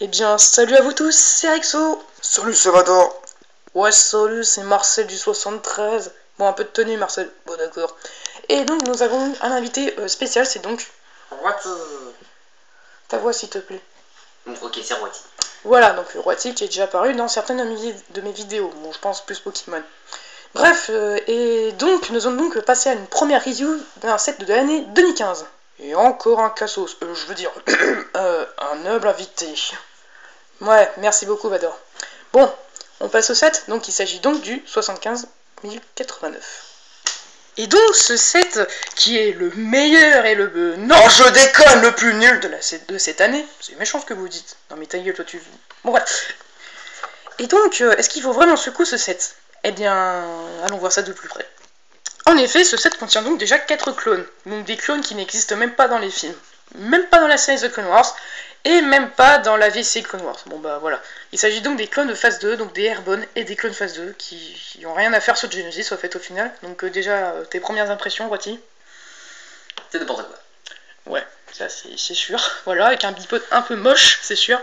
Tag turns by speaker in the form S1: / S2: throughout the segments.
S1: Eh bien, salut à vous tous, c'est Rexo.
S2: Salut Salvador.
S1: Ouais, salut, c'est Marcel du 73. Bon, un peu de tenue, Marcel. Bon, d'accord. Et donc, nous avons un invité spécial, c'est donc...
S2: Roiti.
S1: Ta voix, s'il te plaît.
S2: Ok, c'est Roiti.
S1: Voilà, donc Roiti qui est déjà apparu dans certaines de mes vidéos. Bon, je pense plus Pokémon. Bref, et donc, nous allons donc passer à une première review d'un set de l'année 2015. Et encore un cassos, je veux dire, un noble invité. Ouais, merci beaucoup, Vador. Bon, on passe au set, donc il s'agit donc du 75 089. Et donc ce set, qui est le meilleur et le...
S2: non, je déconne, le plus nul
S1: de cette année, c'est méchant ce que vous dites. Non mais ta gueule, toi tu... Bon voilà. Et donc, est-ce qu'il vaut vraiment ce coup ce set? Eh bien, allons voir ça de plus près. En effet, ce set contient donc déjà 4 clones, donc des clones qui n'existent même pas dans les films, même pas dans la série The Clone Wars, et même pas dans la vieille série Clone Wars. Bon bah voilà. Il s'agit donc des clones de phase 2, donc des Airborne et des clones phase 2, qui ont rien à faire sur Genesis en fait au final. Donc déjà, tes premières impressions, Roiti?
S2: C'est n'importe quoi.
S1: Ouais, ça c'est sûr. Voilà, avec un bipod un peu moche, c'est sûr.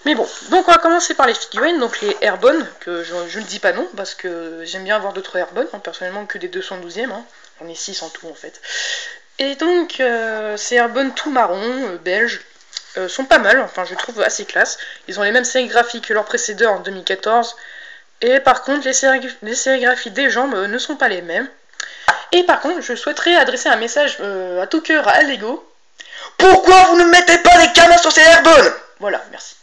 S1: Mais bon, donc on va commencer par les figurines, donc les Airborne, que je ne dis pas non, parce que j'aime bien avoir d'autres Airborne, hein, personnellement que des 212e, hein. On est 6 en tout en fait. Et donc, ces Airborne tout marron, belges, sont pas mal, enfin je trouve assez classe. Ils ont les mêmes sérigraphies que leurs précédents en 2014, et par contre les sérigraphies des jambes ne sont pas les mêmes. Et par contre, je souhaiterais adresser un message à tout cœur à Lego.
S2: Pourquoi vous ne mettez pas les canons sur ces Airborne?
S1: Voilà, merci.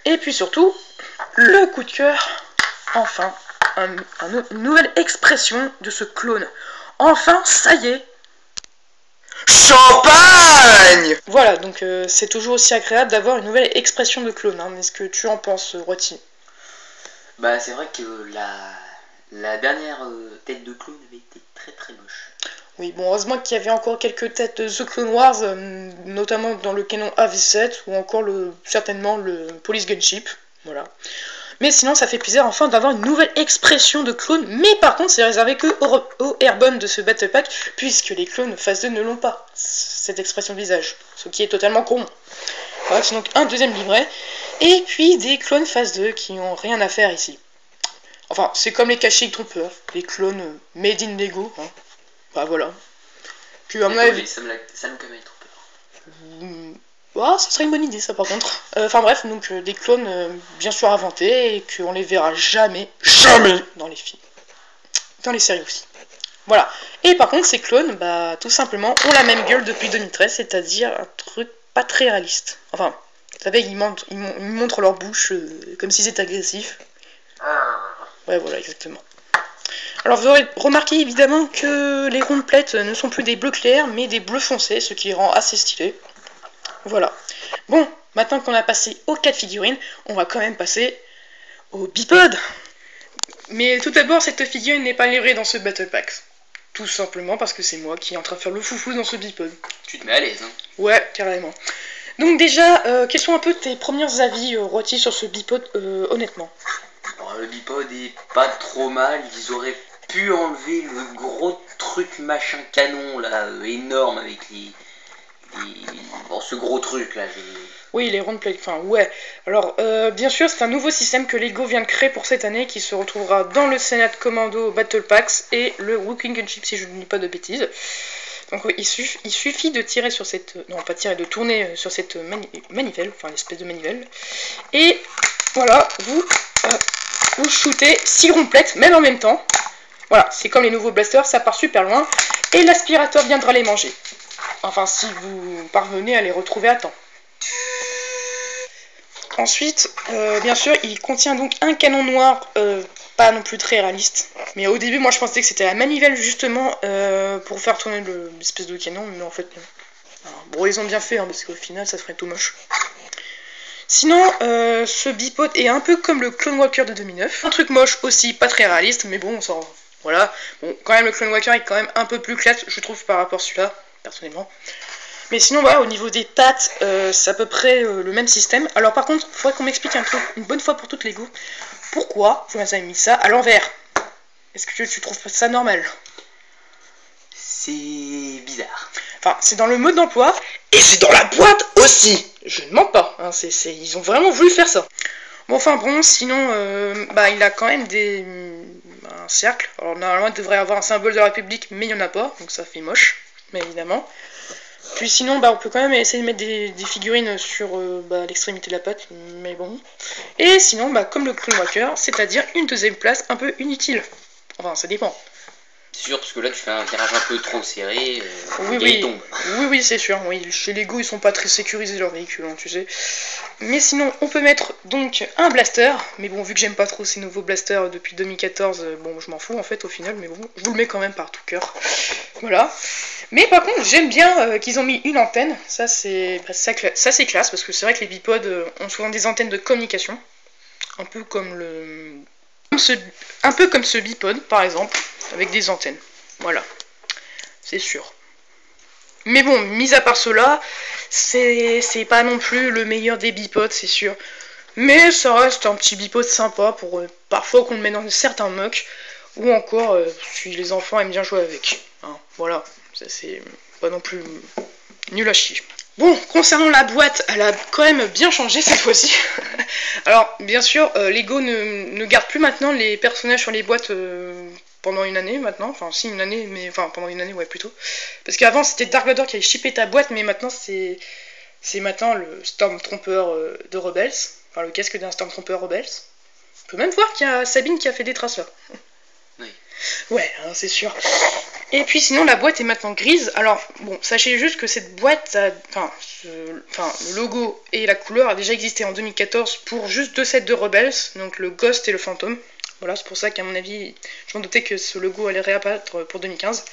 S1: Et puis surtout, le coup de cœur, enfin, une nouvelle expression de ce clone. Enfin, ça y est.
S2: Champagne.
S1: Voilà, donc c'est toujours aussi agréable d'avoir une nouvelle expression de clone. Hein. Est-ce que tu en penses, Roiti?
S3: Bah c'est vrai que la dernière tête de clone avait été très très moche.
S1: Oui, bon, heureusement qu'il y avait encore quelques têtes de The Clone Wars, notamment dans le canon AV7, ou encore certainement le Police Gunship, voilà. Mais sinon, ça fait plaisir enfin d'avoir une nouvelle expression de clone, mais par contre, c'est réservé que aux Airborne de ce Battle Pack, puisque les clones phase 2 ne l'ont pas, cette expression de visage, ce qui est totalement con. Voilà, c'est donc un deuxième livret, et puis des clones phase 2 qui n'ont rien à faire ici. Enfin, c'est comme les cachets trompeurs, les clones made in Lego, hein. Bah voilà. Puis à mon avis...
S3: Ça me quand même trop peur.
S1: Ah, ça serait une bonne idée ça par contre. Enfin bref, donc des clones bien sûr inventés et qu'on les verra jamais dans les films. Dans les séries aussi. Voilà. Et par contre ces clones, bah tout simplement, ont la même gueule depuis 2013, c'est-à-dire un truc pas très réaliste. Enfin, vous savez, ils montrent leur bouche comme s'ils étaient agressifs. Ouais voilà, exactement. Alors vous aurez remarqué évidemment que les rondes plates ne sont plus des bleus clairs, mais des bleus foncés, ce qui les rend assez stylés. Voilà. Bon, maintenant qu'on a passé aux 4 figurines, on va quand même passer au bipod. Mais tout d'abord, cette figurine n'est pas livrée dans ce Battle Pack. Tout simplement parce que c'est moi qui est en train de faire le foufou dans ce bipod.
S3: Tu te mets à l'aise, hein?
S1: Ouais, carrément. Donc déjà, quels sont un peu tes premiers avis, Roiti, sur ce bipod, honnêtement?
S3: Bon, le bipod est pas trop mal, ils auraient pu enlever le gros truc machin canon là, énorme avec bon, ce gros truc là.
S1: Oui, les round plate, enfin ouais. Alors, bien sûr, c'est un nouveau système que Lego vient de créer pour cette année qui se retrouvera dans le Senate Commando Battle Packs et le Walking Gunship si je ne dis pas de bêtises. Donc il suffit de tirer sur cette... Non, pas tirer, de tourner sur cette manivelle, enfin l'espèce de manivelle. Et voilà, vous shootez 6 round plates, même en même temps. Voilà, c'est comme les nouveaux blasters, ça part super loin. Et l'aspirateur viendra les manger. Enfin, si vous parvenez à les retrouver à temps. Ensuite, bien sûr, il contient donc un canon noir, pas non plus très réaliste. Mais au début, moi je pensais que c'était la manivelle justement pour faire tourner l'espèce de canon, mais en fait non. Alors, bon, ils ont bien fait, hein, parce qu'au final, ça serait tout moche. Sinon, ce bipod est un peu comme le Clone Walker de 2009. Un truc moche aussi, pas très réaliste, mais bon, ça... Voilà. Bon, quand même, le Clone Walker est quand même un peu plus classe, je trouve, par rapport à celui-là, personnellement. Mais sinon, voilà, au niveau des pattes, c'est à peu près le même système. Alors par contre, il faudrait qu'on m'explique un truc, une bonne fois pour toutes Lego. Pourquoi vous avez mis ça à l'envers? Est-ce que tu trouves ça normal?
S3: C'est bizarre.
S1: Enfin, c'est dans le mode d'emploi.
S2: Et c'est dans la boîte aussi.
S1: Je ne mens pas, hein, ils ont vraiment voulu faire ça. Bon, enfin bon, sinon, il a quand même un cercle. Alors normalement, il devrait avoir un symbole de la République, mais il n'y en a pas, donc ça fait moche, mais évidemment. Puis sinon, on peut quand même essayer de mettre des figurines sur l'extrémité de la patte, mais bon. Et sinon, comme le Clown Walker, c'est-à-dire une deuxième place un peu inutile. Enfin, ça dépend.
S3: C'est sûr, parce que là, tu fais un virage un peu trop serré,
S1: oui,
S3: tombe.
S1: Oui, c'est sûr. Oui. Chez Lego, ils sont pas très sécurisés leurs véhicules, hein, tu sais. Mais sinon, on peut mettre donc un blaster. Mais bon, vu que j'aime pas trop ces nouveaux blasters depuis 2014, je m'en fous en fait au final. Mais bon, je vous le mets quand même par tout cœur. Voilà. Mais par contre, j'aime bien qu'ils ont mis une antenne. Ça, c'est classe, parce que c'est vrai que les bipodes ont souvent des antennes de communication. Un peu comme ce bipode, par exemple, avec des antennes. Voilà. C'est sûr. Mais bon, mis à part cela, c'est pas non plus le meilleur des bipodes, c'est sûr. Mais ça reste un petit bipode sympa pour parfois qu'on le met dans certains mocks, ou encore si les enfants aiment bien jouer avec. Hein, voilà, ça c'est pas non plus nul à chier. Bon, concernant la boîte, elle a quand même bien changé cette fois-ci. Alors, bien sûr, Lego ne garde plus maintenant les personnages sur les boîtes pendant une année maintenant. Enfin, si, une année, mais enfin, pendant une année, ouais, plutôt. Parce qu'avant, c'était Dark Vador qui avait shippé ta boîte, mais maintenant, c'est maintenant le Stormtrooper de Rebels. Enfin, le casque d'un Stormtrooper Rebels. On peut même voir qu'il y a Sabine qui a fait des traces là.
S3: Oui.
S1: Ouais, hein, c'est sûr. Et puis sinon la boîte est maintenant grise. Alors bon, sachez juste que cette boîte, le logo et la couleur a déjà existé en 2014 pour juste 2 sets de Rebels, donc le Ghost et le Phantom. Voilà, c'est pour ça qu'à mon avis, je m'en doutais que ce logo allait réapparaître pour 2015.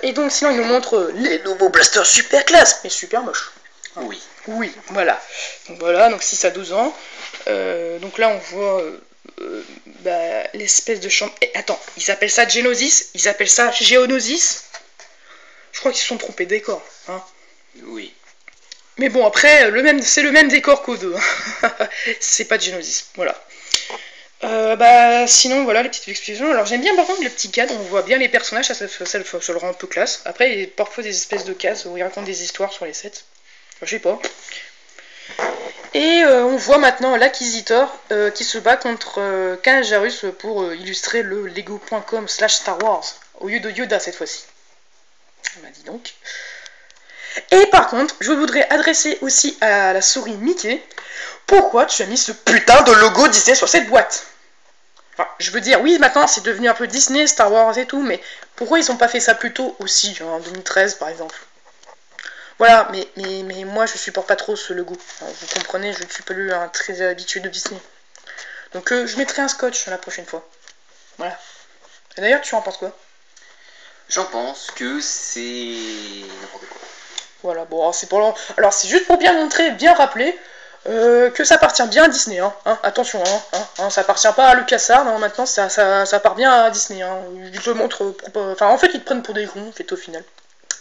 S1: Et donc sinon il nous montre les nouveaux blasters super classe, mais super moche.
S3: Oui.
S1: Oui, voilà. Donc voilà, donc 6 à 12 ans. Donc là on voit l'espèce de chambre. Attends, ils appellent ça Geonosis, ils appellent ça Geonosis. Je crois qu'ils se sont trompés de décor. Hein.
S3: Oui.
S1: Mais bon, après, c'est le même décor qu'au 2. C'est pas Geonosis. Voilà. Sinon, voilà les petites explications. Alors, j'aime bien par contre le petit cadre, on voit bien les personnages, ça le rend un peu classe. Après, il y a parfois des espèces de cases où ils racontent des histoires sur les sets. Enfin, je sais pas. Et on voit maintenant l'Acquisitor qui se bat contre Kanajarus pour illustrer le lego.com/Star Wars, au lieu de Yoda cette fois-ci. Bah dis donc. Et par contre, je voudrais adresser aussi à la souris Mickey, pourquoi tu as mis ce putain de logo Disney sur cette boîte? Enfin, je veux dire, oui, maintenant c'est devenu un peu Disney, Star Wars et tout, mais pourquoi ils ont pas fait ça plus tôt aussi, genre en 2013 par exemple? Voilà, mais moi je supporte pas trop ce logo. Alors, vous comprenez, je ne suis pas très habitué de Disney. Donc je mettrai un scotch la prochaine fois. Voilà. Et d'ailleurs, tu en penses quoi?
S3: J'en pense que c'est n'importe quoi.
S1: Voilà, bon, c'est pour alors c'est juste pour bien montrer, bien rappeler que ça appartient bien à Disney, hein. Attention, ça appartient pas à LucasArts, hein. Maintenant ça part bien à Disney, hein. Ils te montrent, enfin en fait ils te prennent pour des cons, en fait au final.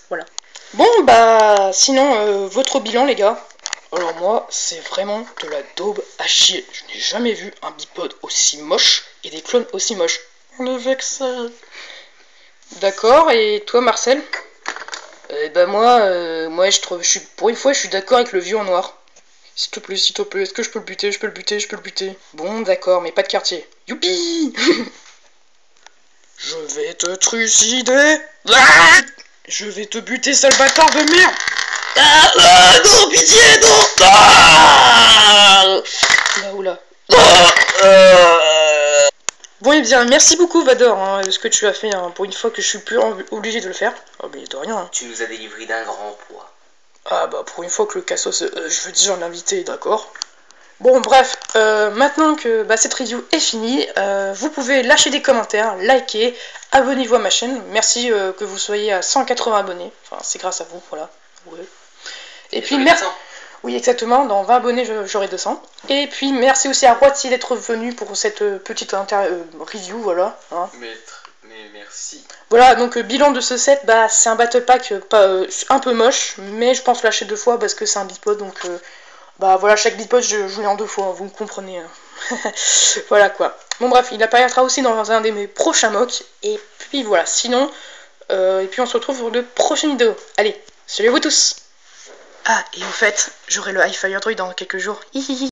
S1: Voilà. Bon, sinon, votre bilan, les gars. Alors moi, c'est vraiment de la daube à chier. Je n'ai jamais vu un bipod aussi moche et des clones aussi moches. On est vexé. D'accord, et toi, Marcel? Moi, pour une fois, je suis d'accord avec le vieux en noir. S'il te plaît, est-ce que je peux le buter? Je peux le buter. Bon, d'accord, mais pas de quartier. Youpi. Je vais te trucider. Je vais te buter, sale bâtard de merde!
S2: Non, pitié, non!
S1: Oula. Bon, et bien, merci beaucoup, Vador, hein, ce que tu as fait, hein, pour une fois que je suis plus obligé de le faire. Oh, mais de rien. Hein.
S3: Tu nous as délivré d'un grand poids.
S1: Ah, pour une fois que le Cassos, je veux dire l'invité, d'accord? Bon, bref, maintenant que cette review est finie, vous pouvez lâcher des commentaires, liker, abonnez-vous à ma chaîne. Merci que vous soyez à 180 abonnés. Enfin, c'est grâce à vous, voilà. Ouais. Et puis, merci. Oui, exactement, dans 20 abonnés, j'aurai 200. Et puis, merci aussi à Roitier d'être venu pour cette petite review, voilà. Hein.
S3: Mais merci.
S1: Voilà, donc bilan de ce set, c'est un battle pack un peu moche, mais je pense lâcher 2 fois parce que c'est un bipod, donc... voilà, chaque bipod, je l'ai en 2 fois, hein, vous me comprenez. Voilà quoi. Bon bref, il apparaîtra aussi dans un de mes prochains mocks. Et puis voilà, sinon, et puis on se retrouve pour de prochaines vidéos. Allez, salut à vous tous! Ah, et au fait, j'aurai le Hi-Fi Android dans quelques jours. Hihihi.